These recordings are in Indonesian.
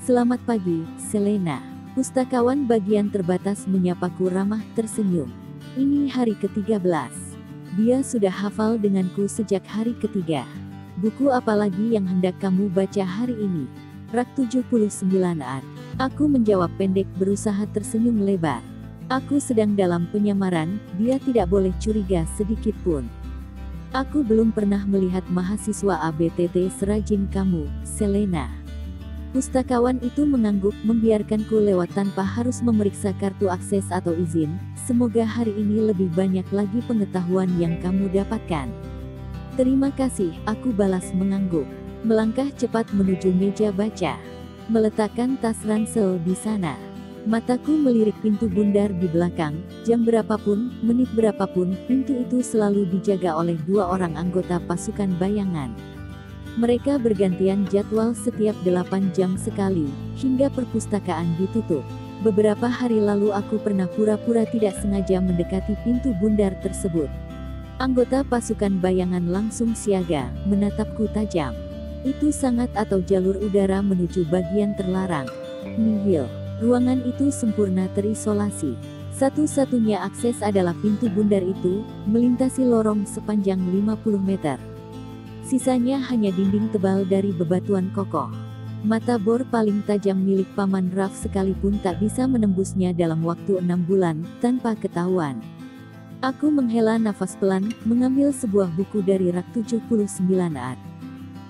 Selamat pagi, Selena. Pustakawan bagian terbatas menyapaku ramah tersenyum. Ini hari ke-13. Dia sudah hafal denganku sejak hari ketiga. Buku apa lagi yang hendak kamu baca hari ini? Rak 79-an. Aku menjawab pendek berusaha tersenyum lebar. Aku sedang dalam penyamaran, dia tidak boleh curiga sedikit pun. Aku belum pernah melihat mahasiswa ABTT serajin kamu, Selena. Pustakawan itu mengangguk membiarkanku lewat tanpa harus memeriksa kartu akses atau izin. Semoga hari ini lebih banyak lagi pengetahuan yang kamu dapatkan. Terima kasih, aku balas mengangguk. Melangkah cepat menuju meja baca. Meletakkan tas ransel di sana. Mataku melirik pintu bundar di belakang. Jam berapapun, menit berapapun, pintu itu selalu dijaga oleh 2 orang anggota pasukan bayangan. Mereka bergantian jadwal setiap 8 jam sekali, hingga perpustakaan ditutup. Beberapa hari lalu aku pernah pura-pura tidak sengaja mendekati pintu bundar tersebut. Anggota pasukan bayangan langsung siaga, menatapku tajam. Itu sangat atau jalur udara menuju bagian terlarang. Nihil. Ruangan itu sempurna terisolasi. Satu-satunya akses adalah pintu bundar itu, melintasi lorong sepanjang 50 meter. Sisanya hanya dinding tebal dari bebatuan kokoh. Mata bor paling tajam milik Paman Raf sekalipun tak bisa menembusnya dalam waktu 6 bulan, tanpa ketahuan. Aku menghela nafas pelan, mengambil sebuah buku dari rak 79-an.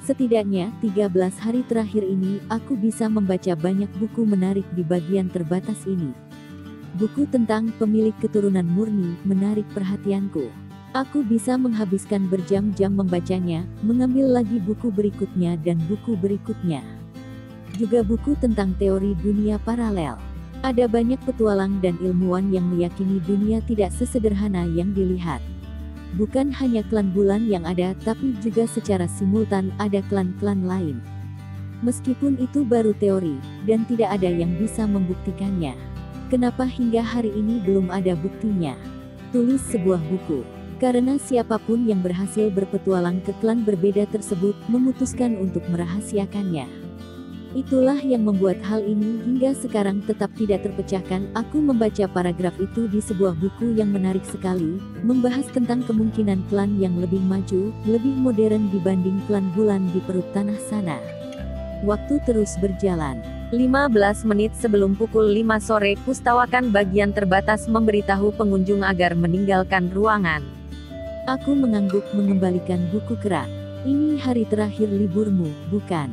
Setidaknya, 13 hari terakhir ini, aku bisa membaca banyak buku menarik di bagian terbatas ini. Buku tentang pemilik keturunan murni, menarik perhatianku. Aku bisa menghabiskan berjam-jam membacanya, mengambil lagi buku berikutnya dan buku berikutnya. Juga buku tentang teori dunia paralel. Ada banyak petualang dan ilmuwan yang meyakini dunia tidak sesederhana yang dilihat. Bukan hanya klan bulan yang ada, tapi juga secara simultan ada klan-klan lain. Meskipun itu baru teori, dan tidak ada yang bisa membuktikannya. Kenapa hingga hari ini belum ada buktinya? Tulis sebuah buku. Karena siapapun yang berhasil berpetualang ke klan berbeda tersebut, memutuskan untuk merahasiakannya. Itulah yang membuat hal ini hingga sekarang tetap tidak terpecahkan. Aku membaca paragraf itu di sebuah buku yang menarik sekali, membahas tentang kemungkinan klan yang lebih maju, lebih modern dibanding klan bulan di perut tanah sana. Waktu terus berjalan. 15 menit sebelum pukul 5 sore, pustawakan bagian terbatas memberitahu pengunjung agar meninggalkan ruangan. Aku mengangguk mengembalikan buku kerak. Ini hari terakhir liburmu, bukan?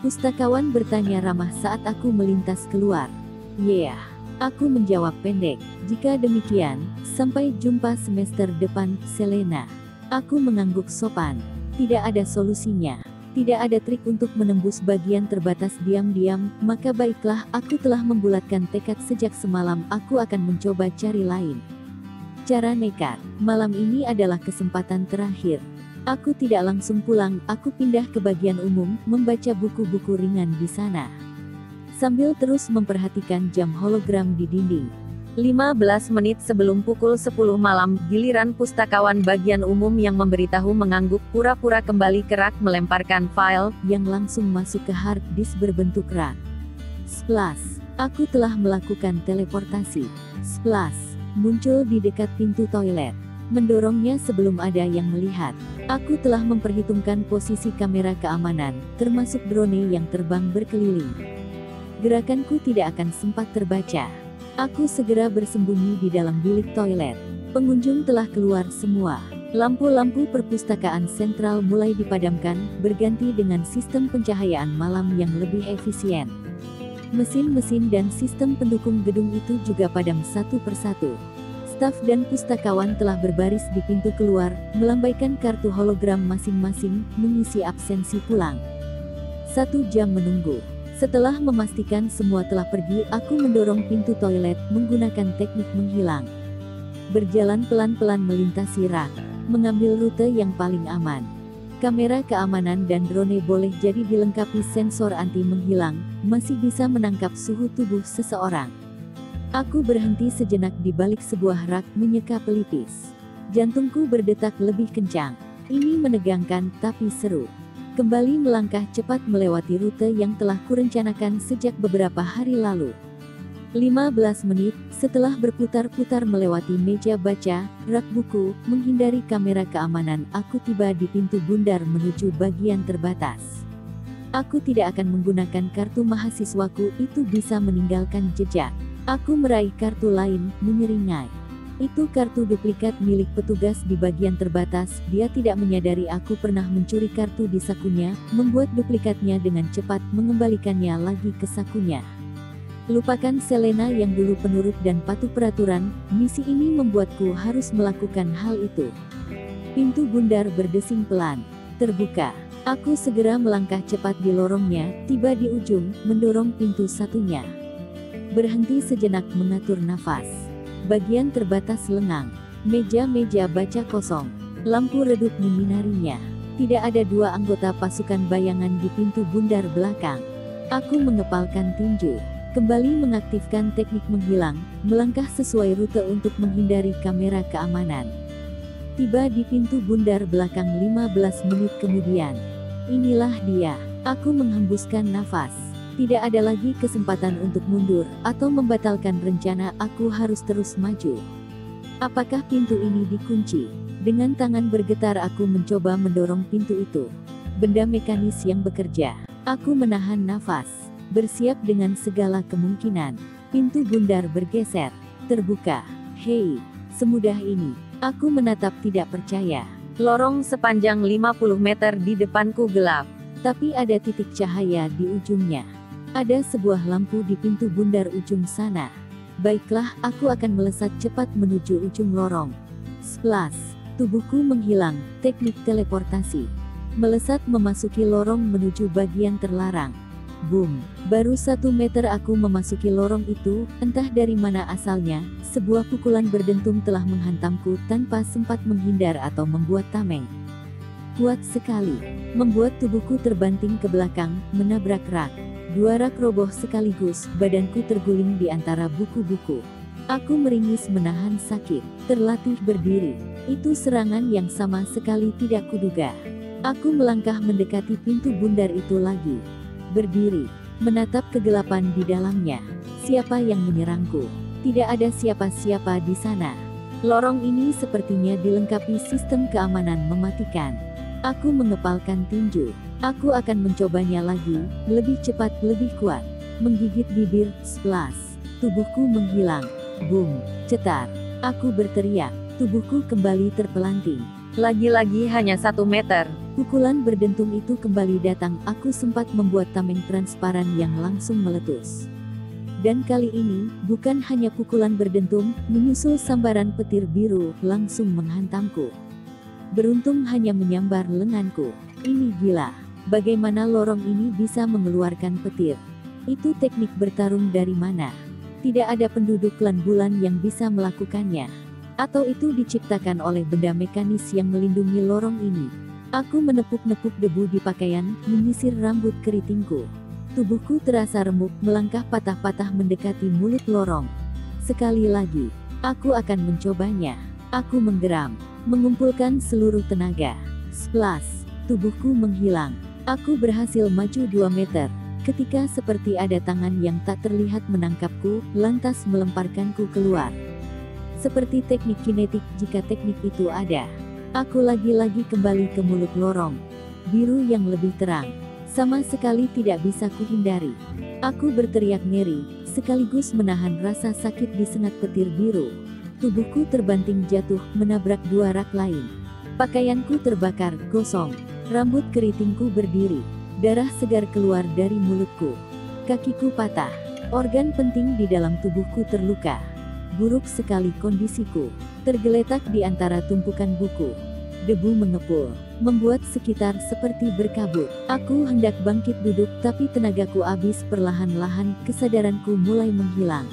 Pustakawan bertanya ramah saat aku melintas keluar. Yeah. Aku menjawab pendek. Jika demikian, sampai jumpa semester depan, Selena. Aku mengangguk sopan. Tidak ada solusinya. Tidak ada trik untuk menembus bagian terbatas diam-diam, maka baiklah, aku telah membulatkan tekad sejak semalam, aku akan mencoba cari lain. Cara nekat. Malam ini adalah kesempatan terakhir. Aku tidak langsung pulang, aku pindah ke bagian umum, membaca buku-buku ringan di sana. Sambil terus memperhatikan jam hologram di dinding. 15 menit sebelum pukul 10 malam, giliran pustakawan bagian umum yang memberitahu mengangguk pura-pura kembali ke rak melemparkan file, yang langsung masuk ke hard disk berbentuk rak. Splash. Aku telah melakukan teleportasi. Splash. Muncul di dekat pintu toilet. Mendorongnya sebelum ada yang melihat. Aku telah memperhitungkan posisi kamera keamanan, termasuk drone yang terbang berkeliling. Gerakanku tidak akan sempat terbaca. Aku segera bersembunyi di dalam bilik toilet. Pengunjung telah keluar semua. Lampu-lampu perpustakaan sentral mulai dipadamkan, berganti dengan sistem pencahayaan malam yang lebih efisien. Mesin-mesin dan sistem pendukung gedung itu juga padam satu persatu. Staf dan pustakawan telah berbaris di pintu keluar, melambaikan kartu hologram masing-masing, mengisi absensi pulang. 1 jam menunggu. Setelah memastikan semua telah pergi, aku mendorong pintu toilet, menggunakan teknik menghilang. Berjalan pelan-pelan melintasi rak, mengambil rute yang paling aman. Kamera keamanan dan drone boleh jadi dilengkapi sensor anti menghilang, masih bisa menangkap suhu tubuh seseorang. Aku berhenti sejenak di balik sebuah rak, menyeka pelipis. Jantungku berdetak lebih kencang. Ini menegangkan, tapi seru. Kembali melangkah cepat melewati rute yang telah kurencanakan sejak beberapa hari lalu. 15 menit, setelah berputar-putar melewati meja baca, rak buku, menghindari kamera keamanan, aku tiba di pintu bundar menuju bagian terbatas. Aku tidak akan menggunakan kartu mahasiswaku, itu bisa meninggalkan jejak. Aku meraih kartu lain, menyeringai. Itu kartu duplikat milik petugas di bagian terbatas. Dia tidak menyadari aku pernah mencuri kartu di sakunya, membuat duplikatnya dengan cepat, mengembalikannya lagi ke sakunya. Lupakan Selena yang dulu penurut dan patuh peraturan, misi ini membuatku harus melakukan hal itu. Pintu bundar berdesing pelan, terbuka. Aku segera melangkah cepat di lorongnya, tiba di ujung, mendorong pintu satunya. Berhenti sejenak mengatur nafas. Bagian terbatas lengang. Meja-meja baca kosong. Lampu redup menyinarinya. Tidak ada dua anggota pasukan bayangan di pintu bundar belakang. Aku mengepalkan tinju. Kembali mengaktifkan teknik menghilang, melangkah sesuai rute untuk menghindari kamera keamanan. Tiba di pintu bundar belakang 15 menit kemudian. Inilah dia. Aku menghembuskan nafas. Tidak ada lagi kesempatan untuk mundur, atau membatalkan rencana, aku harus terus maju. Apakah pintu ini dikunci? Dengan tangan bergetar aku mencoba mendorong pintu itu. Benda mekanis yang bekerja. Aku menahan nafas, bersiap dengan segala kemungkinan. Pintu bundar bergeser, terbuka. Hei, semudah ini. Aku menatap tidak percaya. Lorong sepanjang 50 meter di depanku gelap, tapi ada titik cahaya di ujungnya. Ada sebuah lampu di pintu bundar ujung sana. Baiklah, aku akan melesat cepat menuju ujung lorong. Splash, tubuhku menghilang, teknik teleportasi. Melesat memasuki lorong menuju bagian terlarang. Boom, baru 1 meter aku memasuki lorong itu, entah dari mana asalnya, sebuah pukulan berdentum telah menghantamku tanpa sempat menghindar atau membuat tameng. Kuat sekali, membuat tubuhku terbanting ke belakang, menabrak rak. 2 rak roboh sekaligus, badanku terguling di antara buku-buku. Aku meringis menahan sakit, terlatih berdiri. Itu serangan yang sama sekali tidak kuduga. Aku melangkah mendekati pintu bundar itu lagi. Berdiri, menatap kegelapan di dalamnya. Siapa yang menyerangku? Tidak ada siapa-siapa di sana. Lorong ini sepertinya dilengkapi sistem keamanan mematikan. Aku mengepalkan tinju. Aku akan mencobanya lagi, lebih cepat, lebih kuat. Menggigit bibir, splash. Tubuhku menghilang. Boom, cetar. Aku berteriak, tubuhku kembali terpelanting. Lagi-lagi hanya 1 meter. Pukulan berdentum itu kembali datang, aku sempat membuat tameng transparan yang langsung meletus. Dan kali ini, bukan hanya pukulan berdentum, menyusul sambaran petir biru, langsung menghantamku. Beruntung hanya menyambar lenganku. Ini gila. Bagaimana lorong ini bisa mengeluarkan petir? Itu teknik bertarung dari mana? Tidak ada penduduk klan bulan yang bisa melakukannya. Atau itu diciptakan oleh benda mekanis yang melindungi lorong ini? Aku menepuk-nepuk debu di pakaian, menyisir rambut keritingku. Tubuhku terasa remuk, melangkah patah-patah mendekati mulut lorong. Sekali lagi, aku akan mencobanya. Aku menggeram, mengumpulkan seluruh tenaga. Splash, tubuhku menghilang. Aku berhasil maju 2 meter, ketika seperti ada tangan yang tak terlihat menangkapku, lantas melemparkanku keluar. Seperti teknik kinetik jika teknik itu ada. Aku lagi-lagi kembali ke mulut lorong. Biru yang lebih terang. Sama sekali tidak bisa kuhindari. Aku berteriak ngeri, sekaligus menahan rasa sakit di sengat petir biru. Tubuhku terbanting jatuh, menabrak 2 rak lain. Pakaianku terbakar, gosong. Rambut keritingku berdiri. Darah segar keluar dari mulutku. Kakiku patah. Organ penting di dalam tubuhku terluka. Buruk sekali kondisiku. Tergeletak di antara tumpukan buku. Debu mengepul, membuat sekitar seperti berkabut. Aku hendak bangkit duduk, tapi tenagaku habis. Perlahan-lahan, kesadaranku mulai menghilang.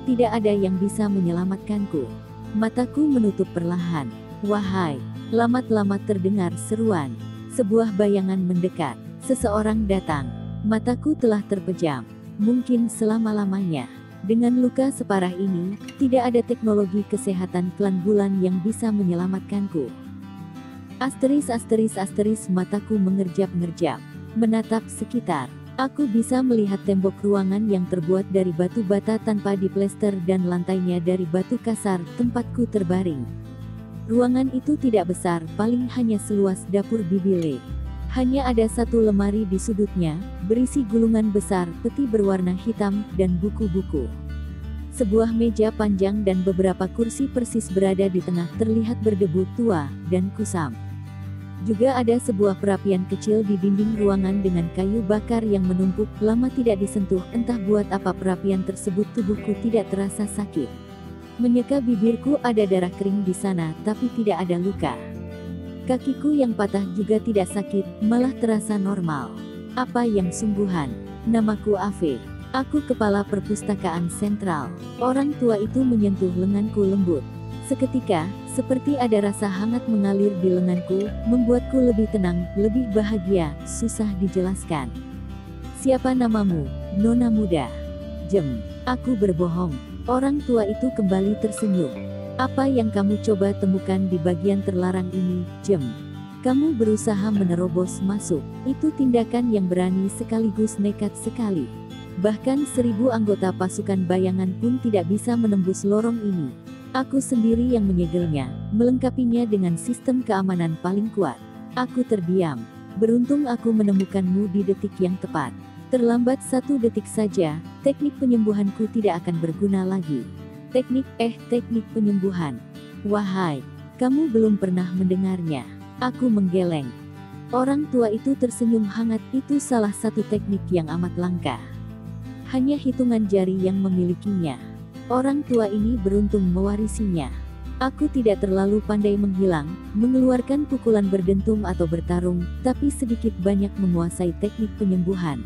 Tidak ada yang bisa menyelamatkanku. Mataku menutup perlahan. Wahai! Lamat-lamat terdengar seruan. Sebuah bayangan mendekat. Seseorang datang. Mataku telah terpejam. Mungkin selama-lamanya. Dengan luka separah ini, tidak ada teknologi kesehatan klan bulan yang bisa menyelamatkanku. Mataku mengerjap-ngerjap, menatap sekitar. Aku bisa melihat tembok ruangan yang terbuat dari batu bata tanpa diplester dan lantainya dari batu kasar tempatku terbaring. Ruangan itu tidak besar, paling hanya seluas dapur bibile. Hanya ada satu lemari di sudutnya, berisi gulungan besar, peti berwarna hitam, dan buku-buku. Sebuah meja panjang dan beberapa kursi persis berada di tengah, terlihat berdebu tua dan kusam. Juga ada sebuah perapian kecil di dinding ruangan dengan kayu bakar yang menumpuk, lama tidak disentuh, entah buat apa perapian tersebut. Tubuhku tidak terasa sakit. Menyeka bibirku, ada darah kering di sana, tapi tidak ada luka. Kakiku yang patah juga tidak sakit, malah terasa normal. Apa yang sungguhan? Namaku Ave. Aku kepala perpustakaan sentral. Orang tua itu menyentuh lenganku lembut. Seketika, seperti ada rasa hangat mengalir di lenganku, membuatku lebih tenang, lebih bahagia, susah dijelaskan. Siapa namamu, Nona muda? Jem. Aku berbohong. Orang tua itu kembali tersenyum. Apa yang kamu coba temukan di bagian terlarang ini, Jem? Kamu berusaha menerobos masuk. Itu tindakan yang berani sekaligus nekat sekali. Bahkan 1000 anggota pasukan bayangan pun tidak bisa menembus lorong ini. Aku sendiri yang menyegelnya, melengkapinya dengan sistem keamanan paling kuat. Aku terdiam. Beruntung aku menemukanmu di detik yang tepat. Terlambat 1 detik saja, teknik penyembuhanku tidak akan berguna lagi. Teknik penyembuhan. Wahai, kamu belum pernah mendengarnya. Aku menggeleng. Orang tua itu tersenyum hangat. Itu salah satu teknik yang amat langka. Hanya hitungan jari yang memilikinya. Orang tua ini beruntung mewarisinya. Aku tidak terlalu pandai menghilang, mengeluarkan pukulan berdentum atau bertarung, tapi sedikit banyak menguasai teknik penyembuhan.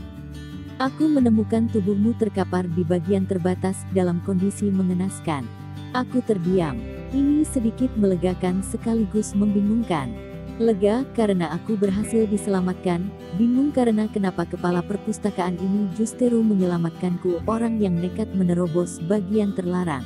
Aku menemukan tubuhmu terkapar di bagian terbatas dalam kondisi mengenaskan. Aku terdiam. Ini sedikit melegakan sekaligus membingungkan. Lega karena aku berhasil diselamatkan, bingung karena kenapa kepala perpustakaan ini justru menyelamatkanku, orang yang nekat menerobos bagian terlarang.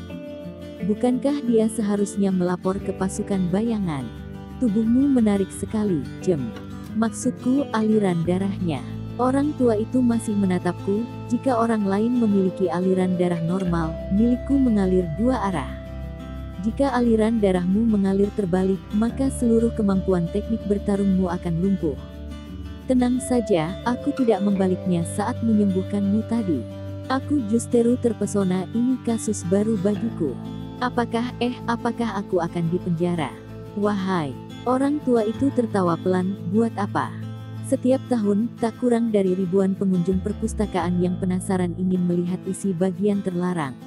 Bukankah dia seharusnya melapor ke pasukan bayangan? Tubuhmu menarik sekali, Jem. Maksudku aliran darahnya. Orang tua itu masih menatapku. Jika orang lain memiliki aliran darah normal, milikku mengalir 2 arah. Jika aliran darahmu mengalir terbalik, maka seluruh kemampuan teknik bertarungmu akan lumpuh. Tenang saja, aku tidak membaliknya saat menyembuhkanmu tadi. Aku justru terpesona, ini kasus baru bagiku. Apakah aku akan dipenjara? Wahai, orang tua itu tertawa pelan, buat apa? Setiap tahun, tak kurang dari ribuan pengunjung perpustakaan yang penasaran ingin melihat isi bagian terlarang.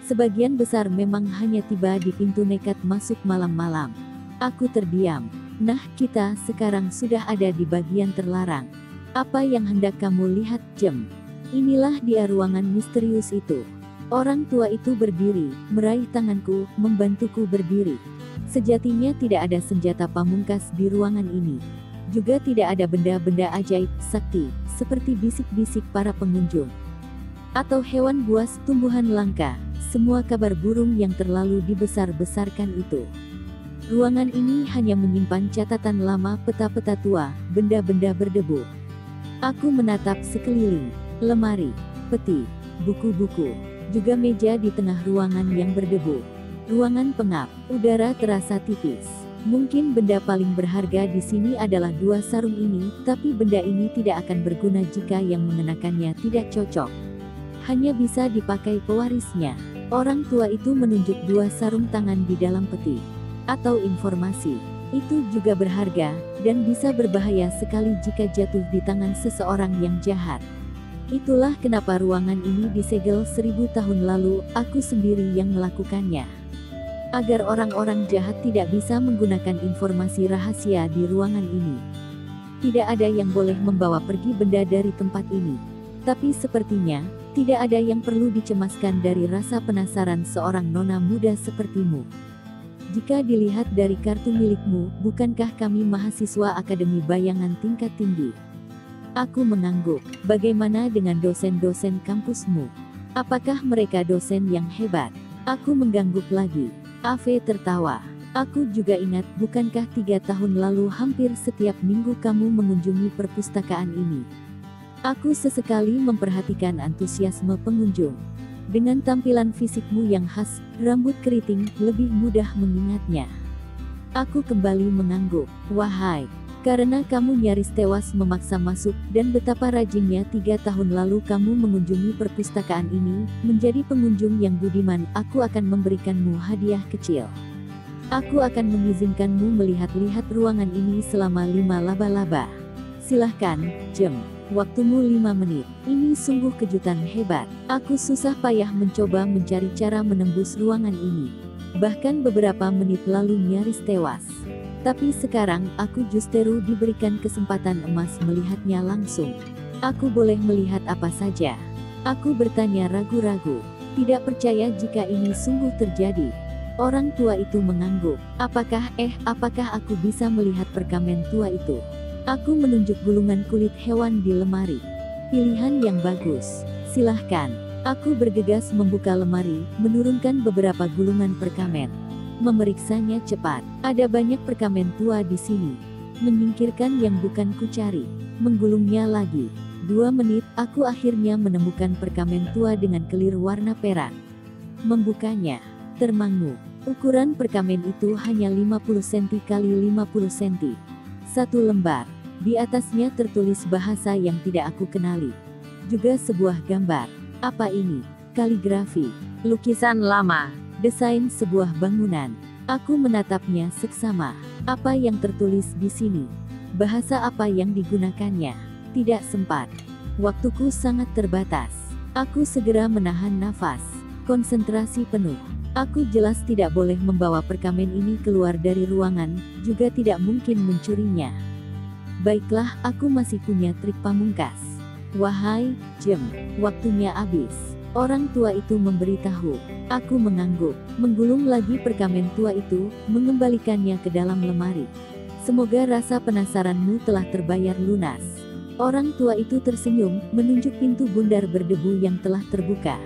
Sebagian besar memang hanya tiba di pintu nekat masuk malam-malam. Aku terdiam. Nah, kita sekarang sudah ada di bagian terlarang. Apa yang hendak kamu lihat, Jem? Inilah dia ruangan misterius itu. Orang tua itu berdiri, meraih tanganku, membantuku berdiri. Sejatinya tidak ada senjata pamungkas di ruangan ini. Juga tidak ada benda-benda ajaib, sakti, seperti bisik-bisik para pengunjung. Atau hewan buas, tumbuhan langka. Semua kabar burung yang terlalu dibesar-besarkan itu. Ruangan ini hanya menyimpan catatan lama, peta-peta tua, benda-benda berdebu. Aku menatap sekeliling, lemari, peti, buku-buku, juga meja di tengah ruangan yang berdebu. Ruangan pengap, udara terasa tipis. Mungkin benda paling berharga di sini adalah 2 sarung ini, tapi benda ini tidak akan berguna jika yang mengenakannya tidak cocok. Hanya bisa dipakai pewarisnya. Orang tua itu menunjuk 2 sarung tangan di dalam peti. Atau informasi. Itu juga berharga, dan bisa berbahaya sekali jika jatuh di tangan seseorang yang jahat. Itulah kenapa ruangan ini disegel 1000 tahun lalu, aku sendiri yang melakukannya. Agar orang-orang jahat tidak bisa menggunakan informasi rahasia di ruangan ini. Tidak ada yang boleh membawa pergi benda dari tempat ini. Tapi sepertinya, tidak ada yang perlu dicemaskan dari rasa penasaran seorang nona muda sepertimu. Jika dilihat dari kartu milikmu, bukankah kami mahasiswa Akademi Bayangan tingkat tinggi? Aku mengangguk. Bagaimana dengan dosen-dosen kampusmu? Apakah mereka dosen yang hebat? Aku mengangguk lagi. Ave tertawa. Aku juga ingat, bukankah 3 tahun lalu hampir setiap minggu kamu mengunjungi perpustakaan ini? Aku sesekali memperhatikan antusiasme pengunjung. Dengan tampilan fisikmu yang khas, rambut keriting, lebih mudah mengingatnya. Aku kembali mengangguk. Wahai, karena kamu nyaris tewas memaksa masuk, dan betapa rajinnya 3 tahun lalu kamu mengunjungi perpustakaan ini, menjadi pengunjung yang budiman, aku akan memberikanmu hadiah kecil. Aku akan mengizinkanmu melihat-lihat ruangan ini selama 5 laba-laba. Silahkan, Jem. Waktumu 5 menit. Ini sungguh kejutan hebat. Aku susah payah mencoba mencari cara menembus ruangan ini. Bahkan beberapa menit lalu nyaris tewas. Tapi sekarang, aku justru diberikan kesempatan emas melihatnya langsung. Aku boleh melihat apa saja. Aku bertanya ragu-ragu. Tidak percaya jika ini sungguh terjadi. Orang tua itu mengangguk. Apakah aku bisa melihat perkamen tua itu? Aku menunjuk gulungan kulit hewan di lemari. Pilihan yang bagus. Silahkan. Aku bergegas membuka lemari, menurunkan beberapa gulungan perkamen. Memeriksanya cepat. Ada banyak perkamen tua di sini. Menyingkirkan yang bukan kucari. Menggulungnya lagi. 2 menit, aku akhirnya menemukan perkamen tua dengan kelir warna perak. Membukanya. Termangu. Ukuran perkamen itu hanya 50 cm x 50 cm. 1 lembar. Di atasnya tertulis bahasa yang tidak aku kenali. Juga sebuah gambar. Apa ini? Kaligrafi. Lukisan lama. Desain sebuah bangunan. Aku menatapnya seksama. Apa yang tertulis di sini? Bahasa apa yang digunakannya? Tidak sempat. Waktuku sangat terbatas. Aku segera menahan nafas. Konsentrasi penuh. Aku jelas tidak boleh membawa perkamen ini keluar dari ruangan, juga tidak mungkin mencurinya. Baiklah, aku masih punya trik pamungkas. Wahai, Jem, waktunya habis. Orang tua itu memberitahu. Aku mengangguk, menggulung lagi perkamen tua itu, mengembalikannya ke dalam lemari. Semoga rasa penasaranmu telah terbayar lunas. Orang tua itu tersenyum, menunjuk pintu bundar berdebu yang telah terbuka.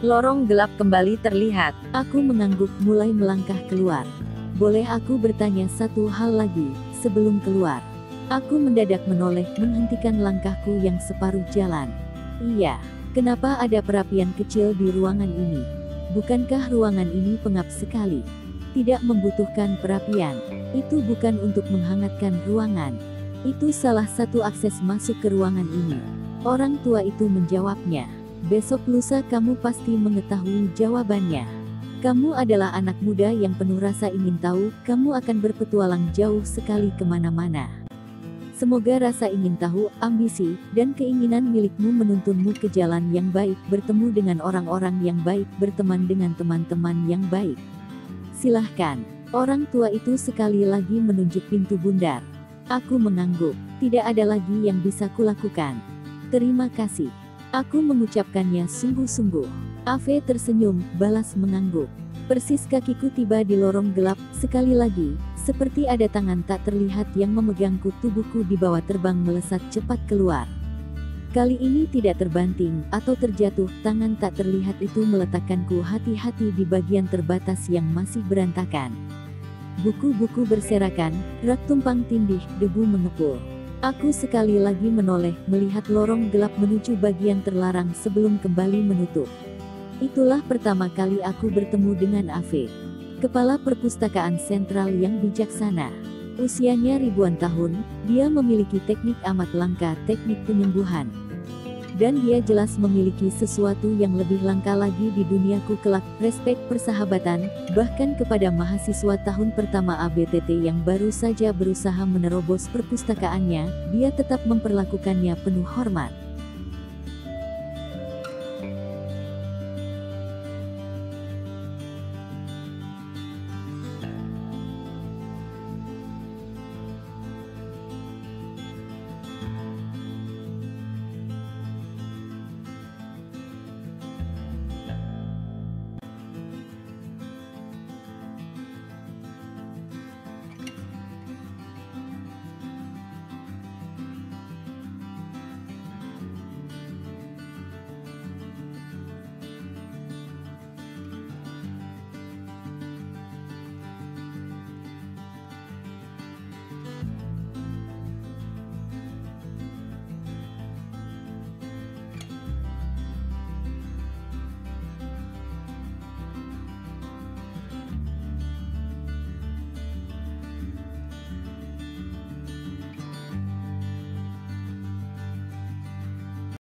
Lorong gelap kembali terlihat. Aku mengangguk, mulai melangkah keluar. Boleh aku bertanya satu hal lagi, sebelum keluar? Aku mendadak menoleh, menghentikan langkahku yang separuh jalan. Iya, kenapa ada perapian kecil di ruangan ini? Bukankah ruangan ini pengap sekali? Tidak membutuhkan perapian. Itu bukan untuk menghangatkan ruangan. Itu salah satu akses masuk ke ruangan ini. Orang tua itu menjawabnya. Besok lusa kamu pasti mengetahui jawabannya. Kamu adalah anak muda yang penuh rasa ingin tahu, kamu akan berpetualang jauh sekali kemana-mana. Semoga rasa ingin tahu, ambisi, dan keinginan milikmu menuntunmu ke jalan yang baik, bertemu dengan orang-orang yang baik, berteman dengan teman-teman yang baik. Silahkan. Orang tua itu sekali lagi menunjuk pintu bundar. Aku mengangguk. Tidak ada lagi yang bisa kulakukan. Terima kasih. Aku mengucapkannya sungguh-sungguh. Ave tersenyum, balas mengangguk. Persis kakiku tiba di lorong gelap, sekali lagi, seperti ada tangan tak terlihat yang memegangku, tubuhku dibawa terbang melesat cepat keluar. Kali ini tidak terbanting, atau terjatuh, tangan tak terlihat itu meletakkanku hati-hati di bagian terbatas yang masih berantakan. Buku-buku berserakan, rak tumpang tindih, debu mengepul. Aku sekali lagi menoleh, melihat lorong gelap menuju bagian terlarang sebelum kembali menutup. Itulah pertama kali aku bertemu dengan Ave. Kepala perpustakaan sentral yang bijaksana. Usianya ribuan tahun, dia memiliki teknik amat langka, teknik penyembuhan. Dan dia jelas memiliki sesuatu yang lebih langka lagi di duniaku kelak, respek persahabatan, bahkan kepada mahasiswa tahun pertama ABTT yang baru saja berusaha menerobos perpustakaannya, dia tetap memperlakukannya penuh hormat.